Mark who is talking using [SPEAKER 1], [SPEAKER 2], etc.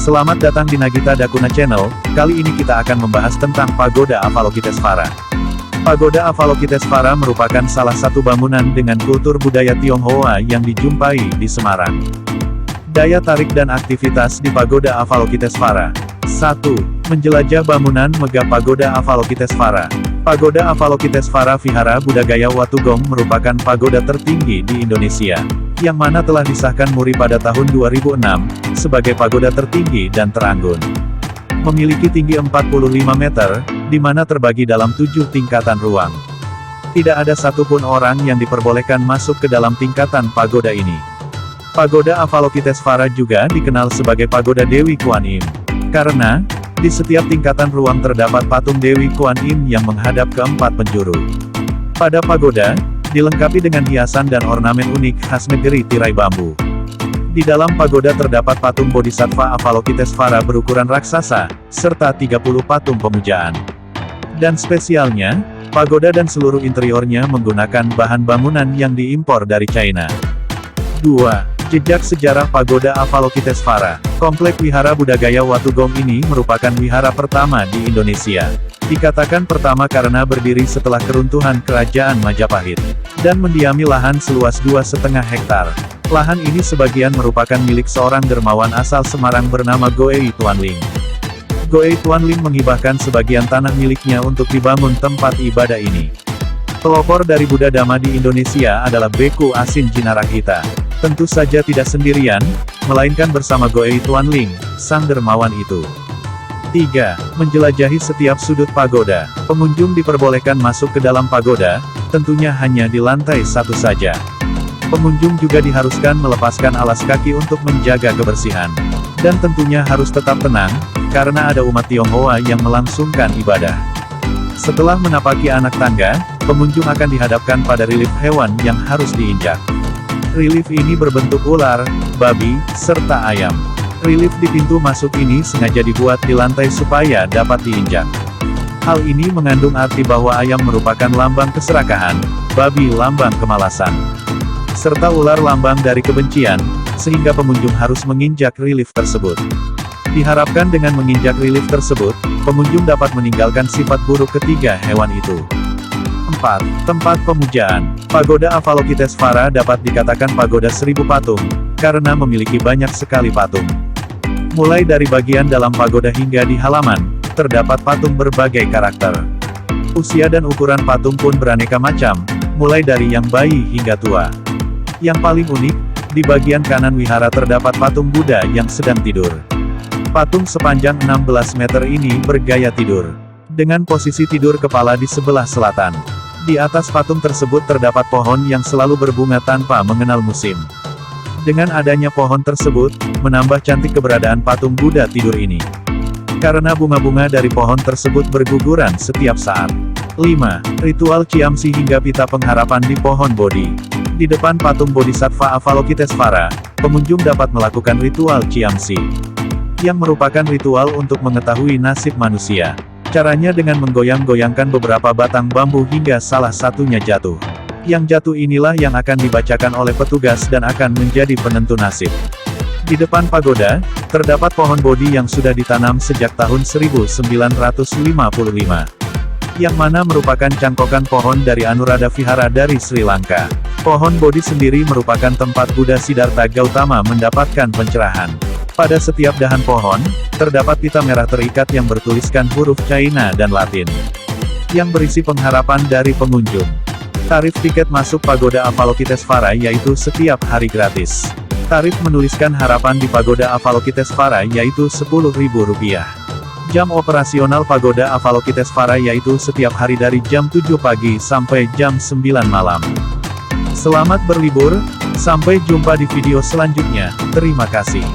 [SPEAKER 1] Selamat datang di Nagita Dakuna Channel. Kali ini kita akan membahas tentang Pagoda Avalokitesvara. Pagoda Avalokitesvara merupakan salah satu bangunan dengan kultur budaya Tionghoa yang dijumpai di Semarang. Daya tarik dan aktivitas di Pagoda Avalokitesvara. 1. Menjelajah bangunan megah Pagoda Avalokitesvara. Pagoda Avalokitesvara Vihara Buddhagaya Watugong merupakan pagoda tertinggi di Indonesia, yang mana telah disahkan MURI pada tahun 2006, sebagai pagoda tertinggi dan teranggun. Memiliki tinggi 45 meter, di mana terbagi dalam 7 tingkatan ruang. Tidak ada satupun orang yang diperbolehkan masuk ke dalam tingkatan pagoda ini. Pagoda Avalokitesvara juga dikenal sebagai Pagoda Dewi Kuan Im, karena di setiap tingkatan ruang terdapat patung Dewi Kuan Im yang menghadap ke 4 penjuru. Pada pagoda, dilengkapi dengan hiasan dan ornamen unik khas negeri tirai bambu. Di dalam pagoda terdapat patung Bodhisattva Avalokitesvara berukuran raksasa, serta 30 patung pemujaan. Dan spesialnya, pagoda dan seluruh interiornya menggunakan bahan bangunan yang diimpor dari China. 2. Jejak sejarah Pagoda Avalokitesvara. Komplek Wihara Buddhagaya Watugong ini merupakan wihara pertama di Indonesia. Dikatakan pertama karena berdiri setelah keruntuhan Kerajaan Majapahit, dan mendiami lahan seluas 2,5 hektar. Lahan ini sebagian merupakan milik seorang dermawan asal Semarang bernama Goei Tuanling. Goei Tuanling menghibahkan sebagian tanah miliknya untuk dibangun tempat ibadah ini. Pelopor dari Buddha Dhamma di Indonesia adalah Bhikkhu Asin Jinarahita. Tentu saja tidak sendirian, melainkan bersama Goei Tuanling, sang dermawan itu. 3. Menjelajahi setiap sudut pagoda. Pengunjung diperbolehkan masuk ke dalam pagoda, tentunya hanya di lantai 1 saja. Pengunjung juga diharuskan melepaskan alas kaki untuk menjaga kebersihan. Dan tentunya harus tetap tenang, karena ada umat Tionghoa yang melangsungkan ibadah. Setelah menapaki anak tangga, pengunjung akan dihadapkan pada relief hewan yang harus diinjak. Relief ini berbentuk ular, babi, serta ayam. Relief di pintu masuk ini sengaja dibuat di lantai supaya dapat diinjak. Hal ini mengandung arti bahwa ayam merupakan lambang keserakahan, babi lambang kemalasan, serta ular lambang dari kebencian, sehingga pengunjung harus menginjak relief tersebut. Diharapkan dengan menginjak relief tersebut, pengunjung dapat meninggalkan sifat buruk ketiga hewan itu. 4. Tempat pemujaan. Pagoda Avalokitesvara dapat dikatakan pagoda 1000 patung, karena memiliki banyak sekali patung. Mulai dari bagian dalam pagoda hingga di halaman, terdapat patung berbagai karakter. Usia dan ukuran patung pun beraneka macam, mulai dari yang bayi hingga tua. Yang paling unik, di bagian kanan wihara terdapat patung Buddha yang sedang tidur. Patung sepanjang 16 meter ini bergaya tidur, dengan posisi tidur kepala di sebelah selatan. Di atas patung tersebut terdapat pohon yang selalu berbunga tanpa mengenal musim. Dengan adanya pohon tersebut, menambah cantik keberadaan patung Buddha tidur ini. Karena bunga-bunga dari pohon tersebut berguguran setiap saat. 5. Ritual Ciamsi hingga pita pengharapan di pohon Bodhi. Di depan patung Bodhisattva Avalokitesvara, pengunjung dapat melakukan ritual Ciamsi, yang merupakan ritual untuk mengetahui nasib manusia. Caranya dengan menggoyang-goyangkan beberapa batang bambu hingga salah satunya jatuh. Yang jatuh inilah yang akan dibacakan oleh petugas dan akan menjadi penentu nasib. Di depan pagoda, terdapat pohon Bodhi yang sudah ditanam sejak tahun 1955. Yang mana merupakan cangkokan pohon dari Anuradha Vihara dari Sri Lanka. Pohon Bodhi sendiri merupakan tempat Buddha Siddhartha Gautama mendapatkan pencerahan. Pada setiap dahan pohon, terdapat pita merah terikat yang bertuliskan huruf China dan Latin, yang berisi pengharapan dari pengunjung. Tarif tiket masuk Pagoda Avalokitesvara yaitu setiap hari gratis. Tarif menuliskan harapan di Pagoda Avalokitesvara yaitu Rp10.000. Jam operasional Pagoda Avalokitesvara yaitu setiap hari dari jam 7 pagi sampai jam 9 malam. Selamat berlibur, sampai jumpa di video selanjutnya, terima kasih.